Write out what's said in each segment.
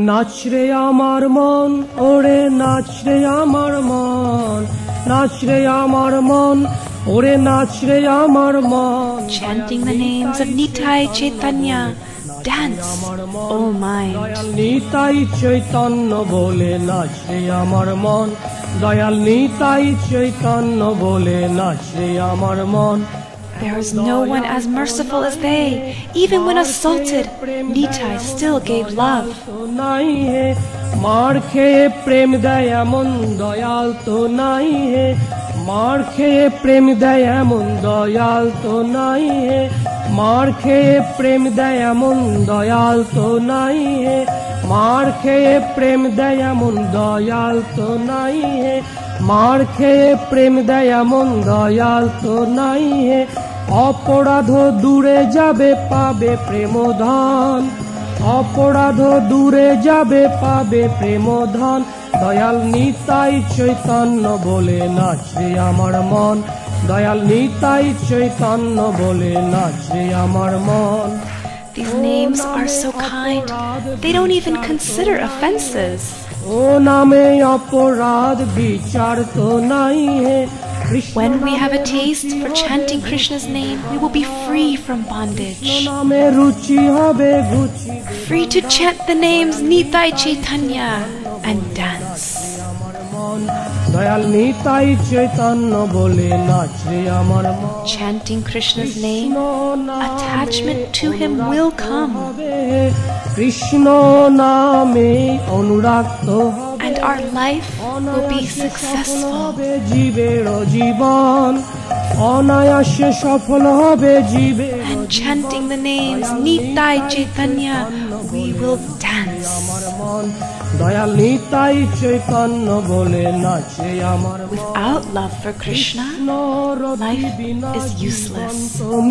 নাচ রে আমার মন ওরে নাচ রে আমার মন নাচ রে আমার মন ওরে নাচ রে আমার মন Chanting the names of Nitai Chaitanya, dance, O mind. Nitai Chaitanya বলে নাচ রে আমার মন দয়াল নিতাই চৈতন্য বলে নাচ রে আমার মন There is no one as merciful as they. Even when assaulted, Nitai still gave love. মার খেয়ে প্রেম দেয় এমন দয়াল তো নাই হে মার খেয়ে প্রেম দেয় এমন দয়াল তো নাই হে মার খেয়ে প্রেম দেয় এমন দয়াল তো নাই হে মার খেয়ে প্রেম দেয় এমন দয়াল তো নাই হে মার খেয়ে প্রেম দেয় এমন দয়াল তো নাই হে অপরাধ দূরে যাবে পাবে প্রেমধন অপরাধ দূরে যাবে পাবে প্রেমধন দয়াল নিতাই চৈতন্য বলে নাচ রে আমার মন দয়াল নিতাই চৈতন্য বলে নাচ রে আমার মন These names are so kind, they don't even consider offenses. ও নামে অপরাধ বিচার তো নাই হে When we have a taste for chanting Krishna's name, we will be free from bondage. Free to chant the names Nitai Chaitanya and dance. Chanting Krishna's name, attachment to him will come. And our life will be successful. And chanting the names Nitai Chaitanya, we will dance. Without love for Krishna, life is useless. Soon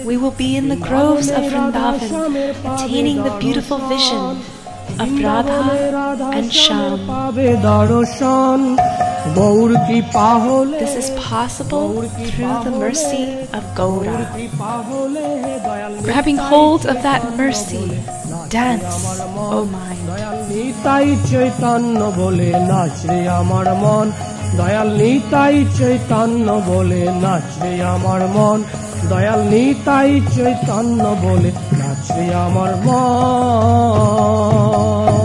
we will be in the groves of Vrindavan, attaining the beautiful vision of Radha and Shyam. This is possible through the mercy of Gaura. Grabbing hold of that mercy, dance, O mind. Dayal Nitai Chaitanya বলে নাচ রে আমার মন দয়াল নিতাই চৈতন্য বলে নাচ রে আমার মন